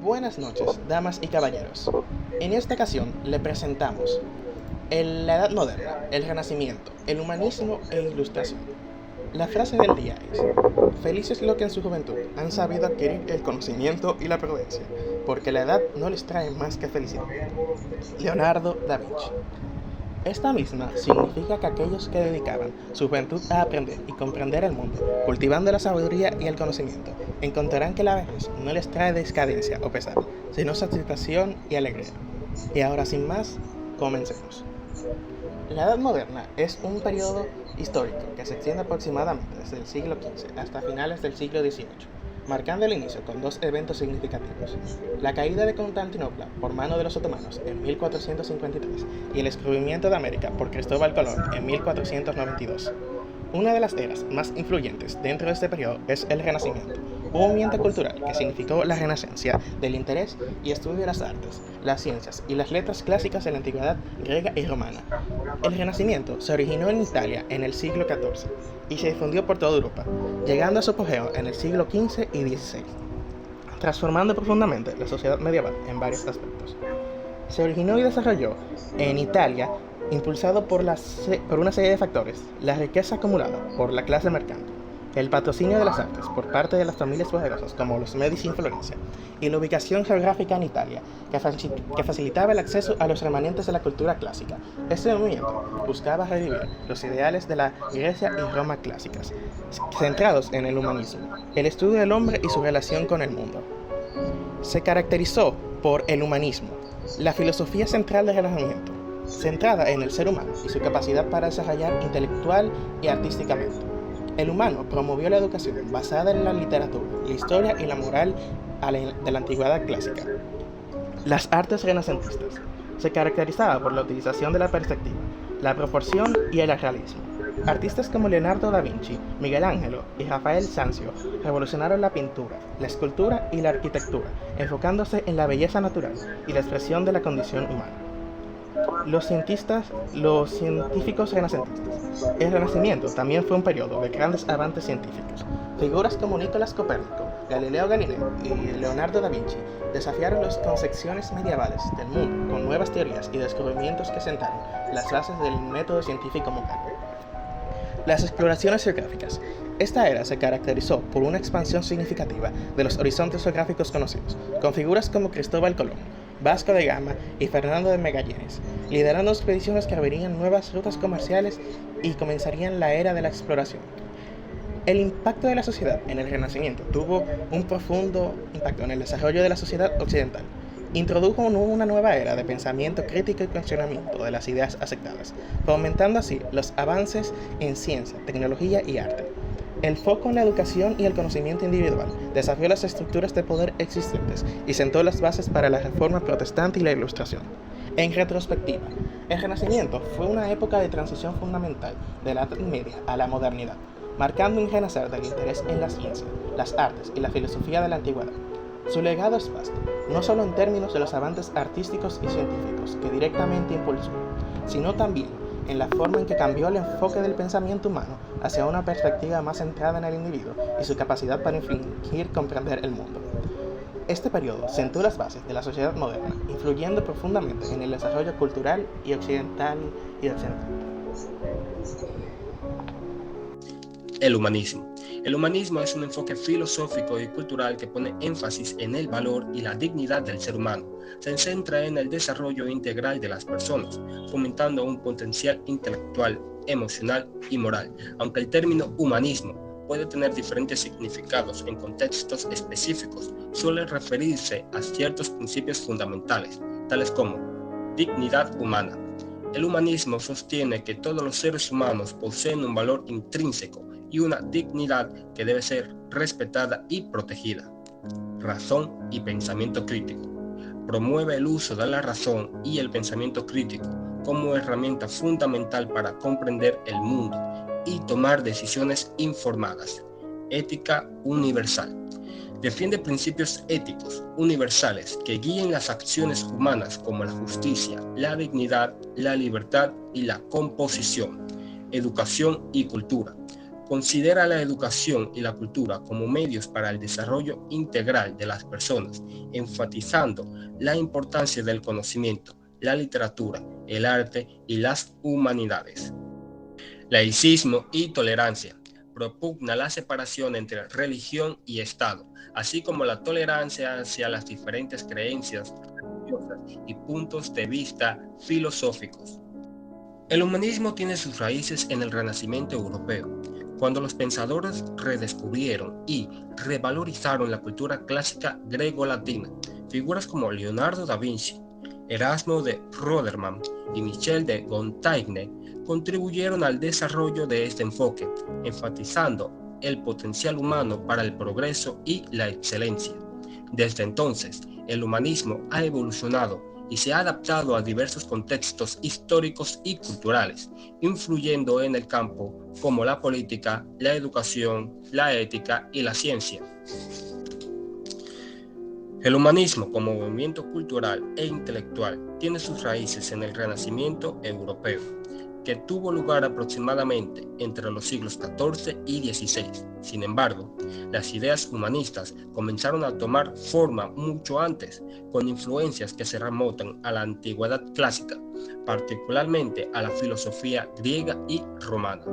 Buenas noches, damas y caballeros. En esta ocasión le presentamos la Edad Moderna, el Renacimiento, el Humanismo e Ilustración. La frase del día es: felices los que en su juventud han sabido adquirir el conocimiento y la prudencia, porque la edad no les trae más que felicidad. Leonardo da Vinci. Esta misma significa que aquellos que dedicaban su juventud a aprender y comprender el mundo, cultivando la sabiduría y el conocimiento, encontrarán que la vejez no les trae decadencia o pesar, sino satisfacción y alegría. Y ahora sin más, comencemos. La Edad Moderna es un periodo histórico que se extiende aproximadamente desde el siglo XV hasta finales del siglo XVIII, marcando el inicio con dos eventos significativos: la caída de Constantinopla por mano de los otomanos en 1453 y el descubrimiento de América por Cristóbal Colón en 1492. Una de las eras más influyentes dentro de este periodo es el Renacimiento, un movimiento cultural que significó la renacencia del interés y estudio de las artes, las ciencias y las letras clásicas de la antigüedad griega y romana. El Renacimiento se originó en Italia en el siglo XIV y se difundió por toda Europa, llegando a su apogeo en el siglo XV y XVI, transformando profundamente la sociedad medieval en varios aspectos. Se originó y desarrolló en Italia impulsado por una serie de factores: la riqueza acumulada por la clase mercante, el patrocinio de las artes por parte de las familias poderosas como los Medici en Florencia, y la ubicación geográfica en Italia, que facilitaba el acceso a los remanentes de la cultura clásica. Este movimiento buscaba revivir los ideales de la Grecia y Roma clásicas, centrados en el humanismo, el estudio del hombre y su relación con el mundo. Se caracterizó por el humanismo, la filosofía central del Renacimiento, centrada en el ser humano y su capacidad para desarrollar intelectual y artísticamente. El humano promovió la educación basada en la literatura, la historia y la moral de la antigüedad clásica. Las artes renacentistas se caracterizaban por la utilización de la perspectiva, la proporción y el realismo. Artistas como Leonardo da Vinci, Miguel Ángelo y Rafael Sanzio revolucionaron la pintura, la escultura y la arquitectura, enfocándose en la belleza natural y la expresión de la condición humana. Los científicos renacentistas. El Renacimiento también fue un periodo de grandes avances científicos. Figuras como Nicolás Copérnico, Galileo Galilei y Leonardo da Vinci desafiaron las concepciones medievales del mundo con nuevas teorías y descubrimientos que sentaron las bases del método científico moderno. Las exploraciones geográficas. Esta era se caracterizó por una expansión significativa de los horizontes geográficos conocidos, con figuras como Cristóbal Colón, Vasco de Gama y Fernando de Magallanes, liderando expediciones que abrirían nuevas rutas comerciales y comenzarían la era de la exploración. El impacto de la sociedad en el Renacimiento tuvo un profundo impacto en el desarrollo de la sociedad occidental. Introdujo una nueva era de pensamiento crítico y cuestionamiento de las ideas aceptadas, fomentando así los avances en ciencia, tecnología y arte. El foco en la educación y el conocimiento individual desafió las estructuras de poder existentes y sentó las bases para la reforma protestante y la ilustración. En retrospectiva, el Renacimiento fue una época de transición fundamental de la Edad Media a la modernidad, marcando un renacer del interés en la ciencia, las artes y la filosofía de la antigüedad. Su legado es vasto, no solo en términos de los avances artísticos y científicos que directamente impulsó, sino también en la forma en que cambió el enfoque del pensamiento humano hacia una perspectiva más centrada en el individuo y su capacidad para fingir comprender el mundo. Este periodo sentó las bases de la sociedad moderna, influyendo profundamente en el desarrollo cultural y occidental. El humanismo. El humanismo es un enfoque filosófico y cultural que pone énfasis en el valor y la dignidad del ser humano. Se centra en el desarrollo integral de las personas, fomentando un potencial intelectual, emocional y moral. Aunque el término humanismo puede tener diferentes significados en contextos específicos, suele referirse a ciertos principios fundamentales, tales como dignidad humana. El humanismo sostiene que todos los seres humanos poseen un valor intrínseco y una dignidad que debe ser respetada y protegida. Razón y pensamiento crítico. Promueve el uso de la razón y el pensamiento crítico como herramienta fundamental para comprender el mundo y tomar decisiones informadas. Ética universal. Defiende principios éticos universales que guíen las acciones humanas como la justicia, la dignidad, la libertad y la composición. Educación y cultura. Considera la educación y la cultura como medios para el desarrollo integral de las personas, enfatizando la importancia del conocimiento, la literatura, el arte y las humanidades. Laicismo y tolerancia. Propugna la separación entre religión y Estado, así como la tolerancia hacia las diferentes creencias religiosas y puntos de vista filosóficos. El humanismo tiene sus raíces en el Renacimiento europeo, cuando los pensadores redescubrieron y revalorizaron la cultura clásica grego-latina. Figuras como Leonardo da Vinci, Erasmo de Rotterdam y Michel de Montaigne contribuyeron al desarrollo de este enfoque, enfatizando el potencial humano para el progreso y la excelencia. Desde entonces, el humanismo ha evolucionado y se ha adaptado a diversos contextos históricos y culturales, influyendo en el campo como la política, la educación, la ética y la ciencia. El humanismo como movimiento cultural e intelectual tiene sus raíces en el Renacimiento europeo, que tuvo lugar aproximadamente entre los siglos XIV y XVI. Sin embargo, las ideas humanistas comenzaron a tomar forma mucho antes, con influencias que se remontan a la antigüedad clásica, particularmente a la filosofía griega y romana.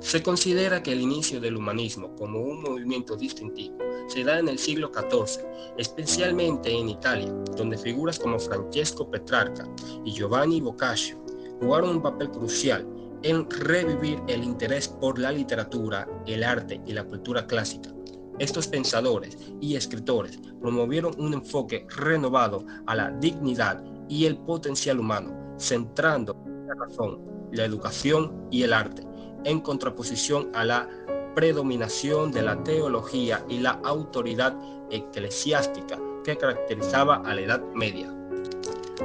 Se considera que el inicio del humanismo como un movimiento distintivo se da en el siglo XIV, especialmente en Italia, donde figuras como Francesco Petrarca y Giovanni Boccaccio jugaron un papel crucial en revivir el interés por la literatura, el arte y la cultura clásica. Estos pensadores y escritores promovieron un enfoque renovado a la dignidad y el potencial humano, centrando la razón, la educación y el arte, en contraposición a la predominación de la teología y la autoridad eclesiástica que caracterizaba a la Edad Media.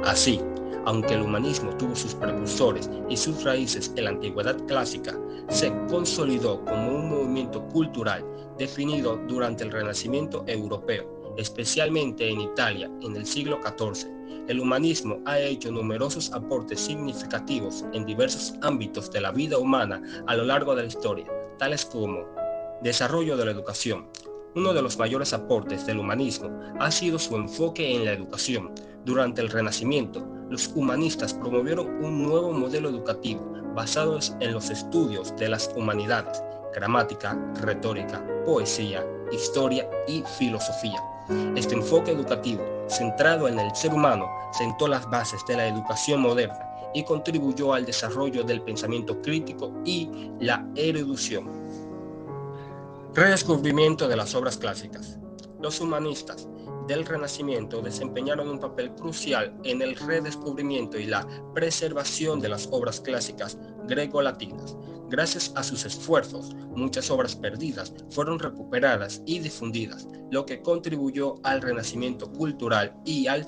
Así, aunque el humanismo tuvo sus precursores y sus raíces en la antigüedad clásica, se consolidó como un movimiento cultural definido durante el Renacimiento europeo, especialmente en Italia en el siglo XIV. El humanismo ha hecho numerosos aportes significativos en diversos ámbitos de la vida humana a lo largo de la historia, tales como desarrollo de la educación. Uno de los mayores aportes del humanismo ha sido su enfoque en la educación. Durante el Renacimiento, los humanistas promovieron un nuevo modelo educativo basado en los estudios de las humanidades, gramática, retórica, poesía, historia y filosofía. Este enfoque educativo, centrado en el ser humano, sentó las bases de la educación moderna y contribuyó al desarrollo del pensamiento crítico y la erudición. Redescubrimiento de las obras clásicas. Los humanistas del Renacimiento desempeñaron un papel crucial en el redescubrimiento y la preservación de las obras clásicas greco-latinas. Gracias a sus esfuerzos, muchas obras perdidas fueron recuperadas y difundidas, lo que contribuyó al renacimiento cultural y al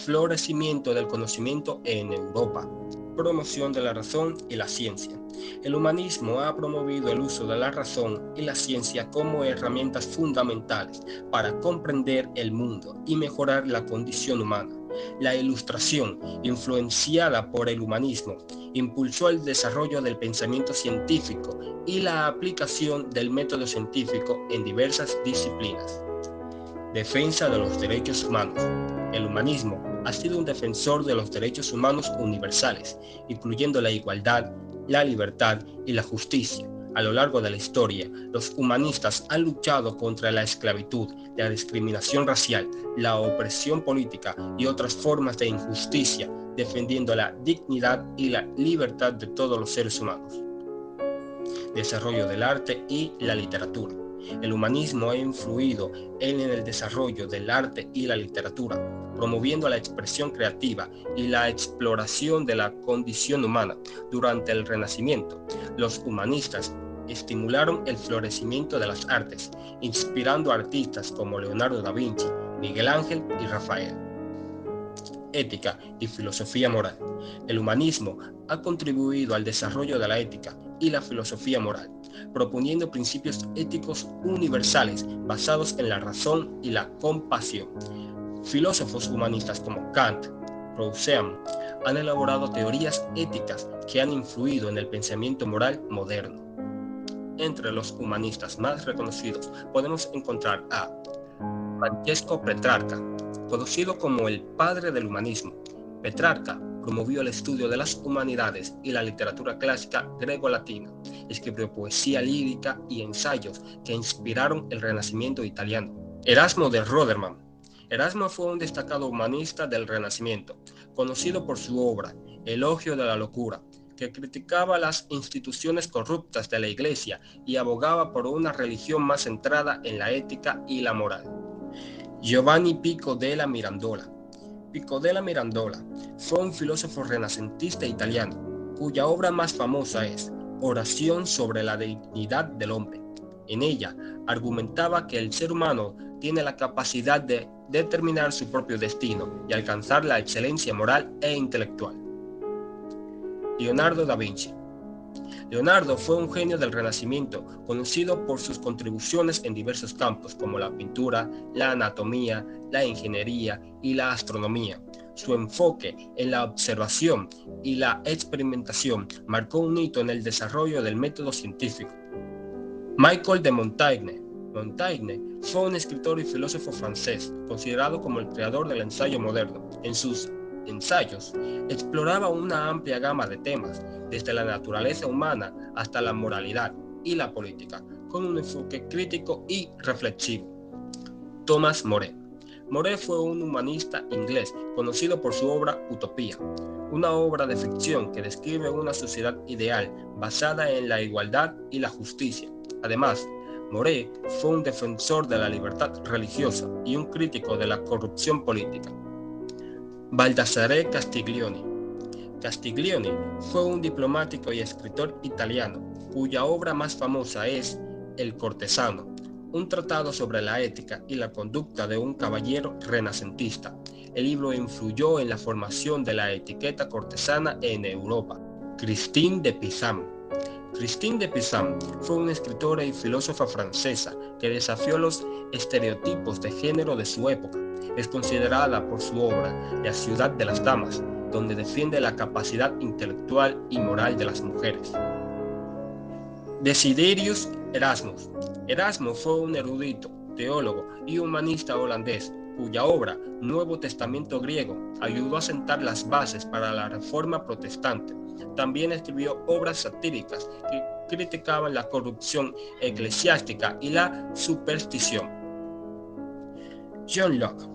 florecimiento del conocimiento en Europa. Promoción de la razón y la ciencia. El humanismo ha promovido el uso de la razón y la ciencia como herramientas fundamentales para comprender el mundo y mejorar la condición humana. La Ilustración, influenciada por el humanismo, impulsó el desarrollo del pensamiento científico y la aplicación del método científico en diversas disciplinas. Defensa de los derechos humanos. El humanismo ha sido un defensor de los derechos humanos universales, incluyendo la igualdad, la libertad y la justicia. A lo largo de la historia, los humanistas han luchado contra la esclavitud, la discriminación racial, la opresión política y otras formas de injusticia, defendiendo la dignidad y la libertad de todos los seres humanos. Desarrollo del arte y la literatura. El humanismo ha influido en el desarrollo del arte y la literatura, promoviendo la expresión creativa y la exploración de la condición humana. Durante el Renacimiento, los humanistas estimularon el florecimiento de las artes, inspirando a artistas como Leonardo da Vinci, Miguel Ángel y Rafael. Ética y filosofía moral. El humanismo ha contribuido al desarrollo de la ética y la filosofía moral, proponiendo principios éticos universales basados en la razón y la compasión. Filósofos humanistas como Kant, Rousseau han elaborado teorías éticas que han influido en el pensamiento moral moderno. Entre los humanistas más reconocidos podemos encontrar a Francesco Petrarca, conocido como el padre del humanismo. Petrarca promovió el estudio de las humanidades y la literatura clásica greco-latina. Escribió poesía lírica y ensayos que inspiraron el Renacimiento italiano. Erasmo de Rotterdam. Erasmo fue un destacado humanista del Renacimiento, conocido por su obra Elogio de la locura, que criticaba las instituciones corruptas de la Iglesia y abogaba por una religión más centrada en la ética y la moral. Giovanni Pico della Mirandola. Pico della Mirandola fue un filósofo renacentista italiano, cuya obra más famosa es Oración sobre la dignidad del hombre. En ella argumentaba que el ser humano tiene la capacidad de determinar su propio destino y alcanzar la excelencia moral e intelectual. Leonardo da Vinci. Leonardo fue un genio del Renacimiento, conocido por sus contribuciones en diversos campos como la pintura, la anatomía, la ingeniería y la astronomía. Su enfoque en la observación y la experimentación marcó un hito en el desarrollo del método científico. Michel de Montaigne. Montaigne fue un escritor y filósofo francés, considerado como el creador del ensayo moderno. En sus ensayos exploraba una amplia gama de temas, desde la naturaleza humana hasta la moralidad y la política, con un enfoque crítico y reflexivo. Thomas More. More fue un humanista inglés conocido por su obra Utopía, una obra de ficción que describe una sociedad ideal basada en la igualdad y la justicia. Además, More fue un defensor de la libertad religiosa y un crítico de la corrupción política. Baldassare Castiglioni. Castiglioni fue un diplomático y escritor italiano, cuya obra más famosa es El cortesano, un tratado sobre la ética y la conducta de un caballero renacentista. El libro influyó en la formación de la etiqueta cortesana en Europa. Christine de Pizan. Christine de Pizan fue una escritora y filósofa francesa que desafió los estereotipos de género de su época. Es considerada por su obra La ciudad de las damas, donde defiende la capacidad intelectual y moral de las mujeres. Desiderius Erasmus. Erasmo fue un erudito, teólogo y humanista holandés, cuya obra Nuevo Testamento griego ayudó a sentar las bases para la Reforma protestante. También escribió obras satíricas que criticaban la corrupción eclesiástica y la superstición. John Locke.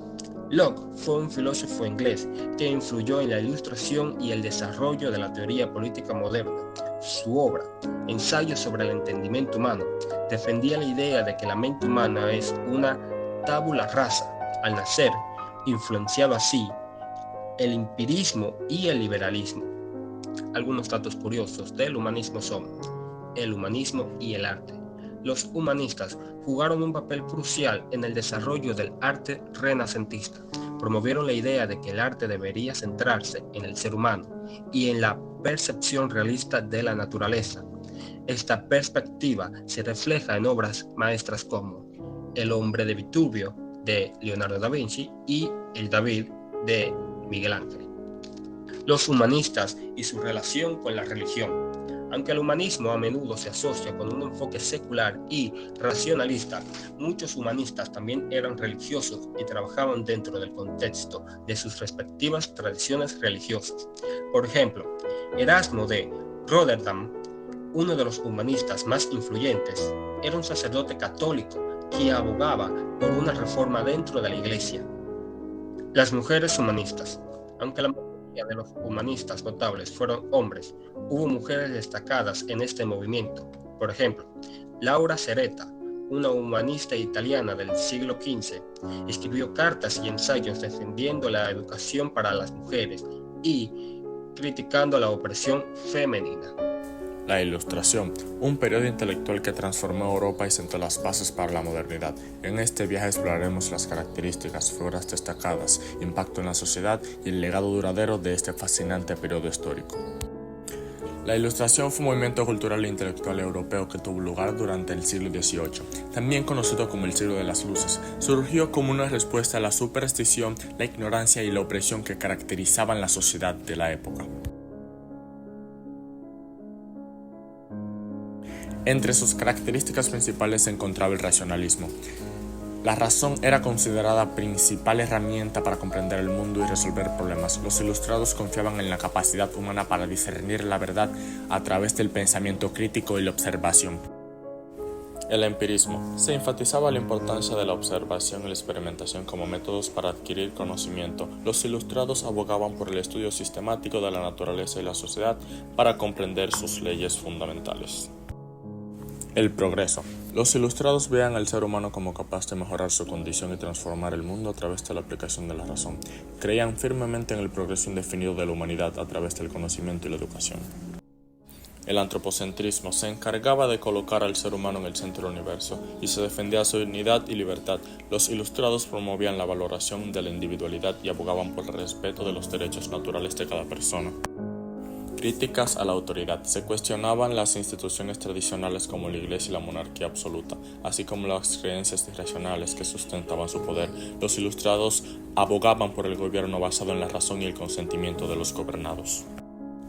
Locke fue un filósofo inglés que influyó en la Ilustración y el desarrollo de la teoría política moderna. Su obra, Ensayo sobre el entendimiento humano, defendía la idea de que la mente humana es una tabula rasa. Al nacer, influenciaba así el empirismo y el liberalismo. Algunos datos curiosos del humanismo son el humanismo y el arte. Los humanistas jugaron un papel crucial en el desarrollo del arte renacentista. Promovieron la idea de que el arte debería centrarse en el ser humano y en la percepción realista de la naturaleza. Esta perspectiva se refleja en obras maestras como El hombre de Vitruvio, de Leonardo da Vinci, y El David, de Miguel Ángel. Los humanistas y su relación con la religión. Aunque el humanismo a menudo se asocia con un enfoque secular y racionalista, muchos humanistas también eran religiosos y trabajaban dentro del contexto de sus respectivas tradiciones religiosas. Por ejemplo, Erasmo de Rotterdam, uno de los humanistas más influyentes, era un sacerdote católico que abogaba por una reforma dentro de la Iglesia. Las mujeres humanistas. Aunque la mayoría de los humanistas notables fueron hombres, hubo mujeres destacadas en este movimiento. Por ejemplo, Laura Sereta, una humanista italiana del siglo XV, escribió cartas y ensayos defendiendo la educación para las mujeres y criticando la opresión femenina. La Ilustración, un periodo intelectual que transformó Europa y sentó las bases para la modernidad. En este viaje exploraremos las características, figuras destacadas, impacto en la sociedad y el legado duradero de este fascinante periodo histórico. La Ilustración fue un movimiento cultural e intelectual europeo que tuvo lugar durante el siglo XVIII, también conocido como el siglo de las luces. Surgió como una respuesta a la superstición, la ignorancia y la opresión que caracterizaban la sociedad de la época. Entre sus características principales se encontraba el racionalismo. La razón era considerada principal herramienta para comprender el mundo y resolver problemas. Los ilustrados confiaban en la capacidad humana para discernir la verdad a través del pensamiento crítico y la observación. El empirismo. Se enfatizaba la importancia de la observación y la experimentación como métodos para adquirir conocimiento. Los ilustrados abogaban por el estudio sistemático de la naturaleza y la sociedad para comprender sus leyes fundamentales. El progreso. Los ilustrados veían al ser humano como capaz de mejorar su condición y transformar el mundo a través de la aplicación de la razón. Creían firmemente en el progreso indefinido de la humanidad a través del conocimiento y la educación. El antropocentrismo se encargaba de colocar al ser humano en el centro del universo y se defendía su dignidad y libertad. Los ilustrados promovían la valoración de la individualidad y abogaban por el respeto de los derechos naturales de cada persona. Críticas a la autoridad. Se cuestionaban las instituciones tradicionales como la Iglesia y la monarquía absoluta, así como las creencias irracionales que sustentaban su poder. Los ilustrados abogaban por el gobierno basado en la razón y el consentimiento de los gobernados.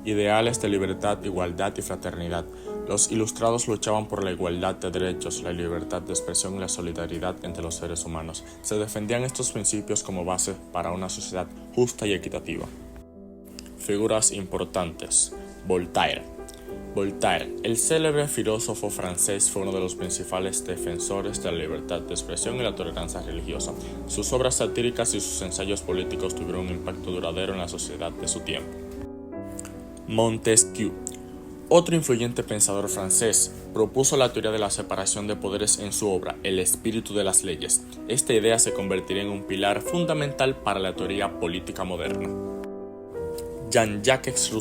Ideales de libertad, igualdad y fraternidad. Los ilustrados luchaban por la igualdad de derechos, la libertad de expresión y la solidaridad entre los seres humanos. Se defendían estos principios como base para una sociedad justa y equitativa. Figuras importantes. Voltaire, el célebre filósofo francés, fue uno de los principales defensores de la libertad de expresión y la tolerancia religiosa. Sus obras satíricas y sus ensayos políticos tuvieron un impacto duradero en la sociedad de su tiempo. Montesquieu, otro influyente pensador francés, propuso la teoría de la separación de poderes en su obra El espíritu de las leyes. Esta idea se convertiría en un pilar fundamental para la teoría política moderna. Jean-Jacques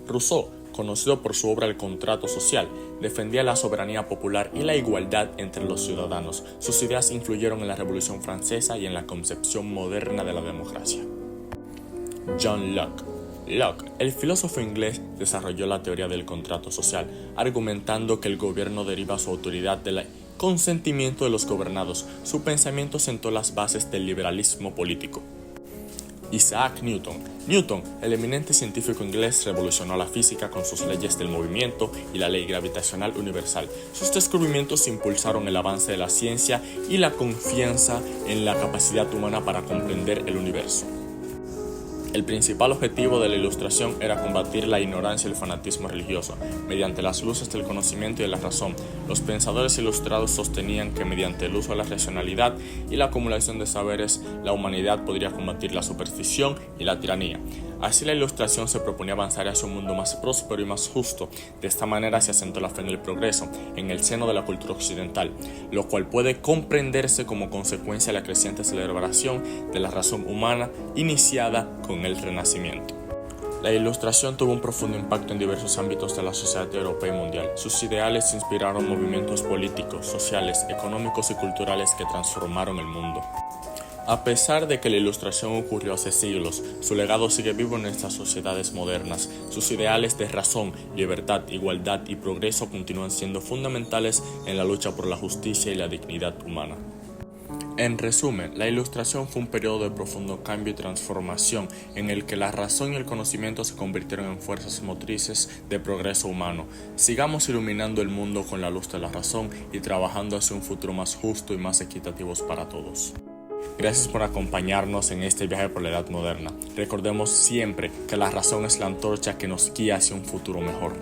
Rousseau, conocido por su obra El contrato social, defendía la soberanía popular y la igualdad entre los ciudadanos. Sus ideas influyeron en la Revolución Francesa y en la concepción moderna de la democracia. John Locke, el filósofo inglés, desarrolló la teoría del contrato social, argumentando que el gobierno deriva su autoridad del consentimiento de los gobernados. Su pensamiento sentó las bases del liberalismo político. Isaac Newton, el eminente científico inglés, revolucionó la física con sus leyes del movimiento y la ley gravitacional universal. Sus descubrimientos impulsaron el avance de la ciencia y la confianza en la capacidad humana para comprender el universo. El principal objetivo de la Ilustración era combatir la ignorancia y el fanatismo religioso. Mediante las luces del conocimiento y de la razón, los pensadores ilustrados sostenían que mediante el uso de la racionalidad y la acumulación de saberes, la humanidad podría combatir la superstición y la tiranía. Así, la Ilustración se proponía avanzar hacia un mundo más próspero y más justo. De esta manera se asentó la fe en el progreso, en el seno de la cultura occidental, lo cual puede comprenderse como consecuencia de la creciente celebración de la razón humana iniciada con el Renacimiento. La Ilustración tuvo un profundo impacto en diversos ámbitos de la sociedad europea y mundial. Sus ideales inspiraron movimientos políticos, sociales, económicos y culturales que transformaron el mundo. A pesar de que la Ilustración ocurrió hace siglos, su legado sigue vivo en nuestras sociedades modernas. Sus ideales de razón, libertad, igualdad y progreso continúan siendo fundamentales en la lucha por la justicia y la dignidad humana. En resumen, la Ilustración fue un periodo de profundo cambio y transformación en el que la razón y el conocimiento se convirtieron en fuerzas motrices de progreso humano. Sigamos iluminando el mundo con la luz de la razón y trabajando hacia un futuro más justo y más equitativo para todos. Gracias por acompañarnos en este viaje por la edad moderna. Recordemos siempre que la razón es la antorcha que nos guía hacia un futuro mejor.